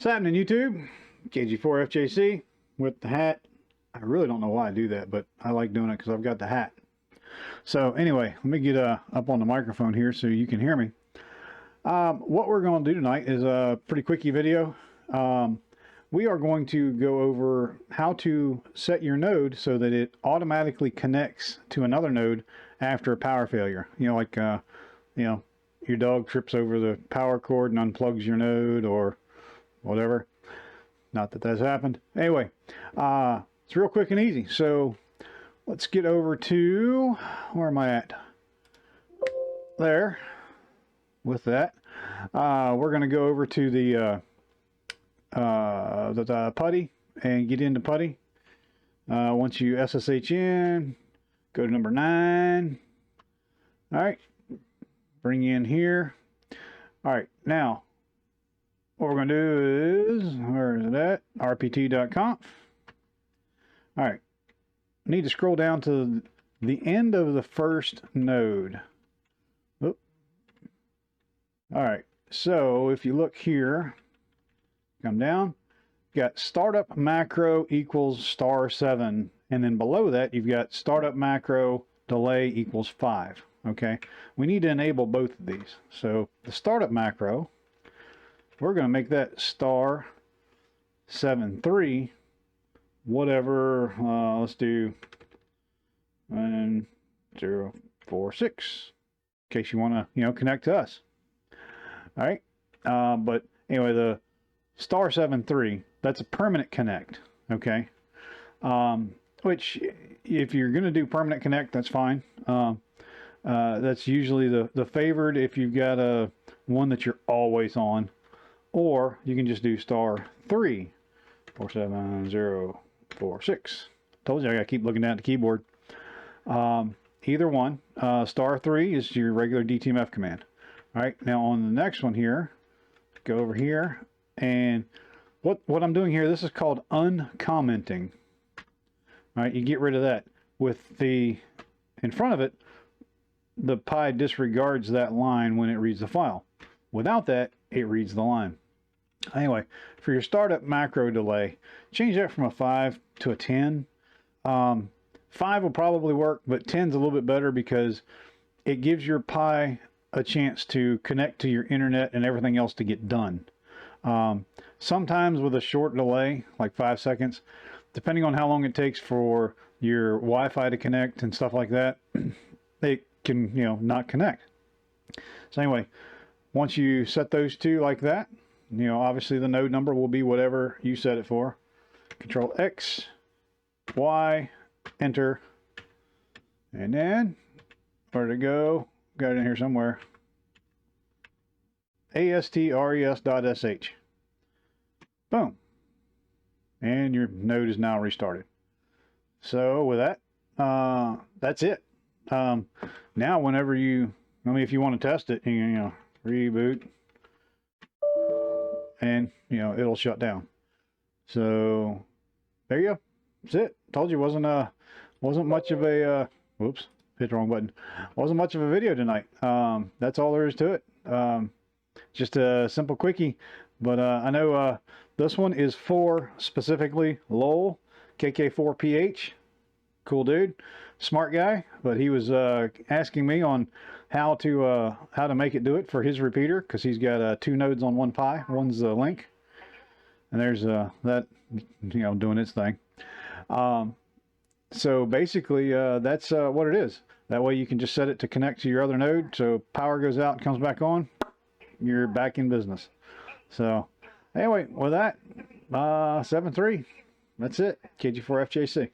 What's happening, YouTube? KG4FJC with the hat. I really don't know why I do that, but I like doing it because I've got the hat. So anyway, let me get up on the microphone here so you can hear me. What we're going to do tonight is a pretty quickie video. We are going to go over how to set your node so that it automatically connects to another node after a power failure. Like your dog trips over the power cord and unplugs your node or whatever. Not that that's happened. Anyway, it's real quick and easy. So let's get over to, where am I at? There. With that, we're going to go over to the putty and get into putty. Once you SSH in, go to number 9. All right, bring you in here. All right, now what we're going to do is, where is it at? rpt.conf. All right, need to scroll down to the end of the first node. Oop. All right, so if you look here, come down, got startup macro equals *7, and then below that you've got startup macro delay equals 5. Okay, we need to enable both of these. So the startup macro, we're going to make that *73, whatever. Let's do 1046 in case you want to connect to us. All right, but anyway, the *73, that's a permanent connect. Okay, which if you're going to do permanent connect, that's fine. That's usually the favored if you've got a one that you're always on, or you can just do *3 47046. Told you I got to keep looking down at the keyboard. Either one. *3 is your regular DTMF command. All right, now on the next one here, go over here, and what I'm doing here, this is called uncommenting. All right, you get rid of that. With the in front of it, the Pi disregards that line when it reads the file. Without that, it reads the line. Anyway, for your startup macro delay, change that from a 5 to a 10. 5 will probably work, but 10 is a little bit better because it gives your Pi a chance to connect to your internet and everything else to get done. Sometimes with a short delay, like 5 seconds, depending on how long it takes for your Wi-Fi to connect and stuff like that, it can, not connect. So anyway, once you set those two like that, obviously the node number will be whatever you set it for. Control X, Y, enter, and then where'd it go? Got it in here somewhere. ASTRES.sh. Boom. And your node is now restarted. So with that, that's it. Now whenever if you want to test it, reboot, and it'll shut down. So there you go. That's it. Told you wasn't much of a whoops, hit the wrong button. Wasn't much of a video tonight. That's all there is to it. Just a simple quickie, but I know this one is for specifically Lowell KK4PH. Cool dude, smart guy, but he was asking me on how to make it do it for his repeater, because he's got 2 nodes on one Pi. One's the link, and there's that doing its thing. So basically that's what it is. That way you can just set it to connect to your other node, so power goes out and comes back on, you're back in business. So anyway, with that, 7.3, that's it. KG4FJC.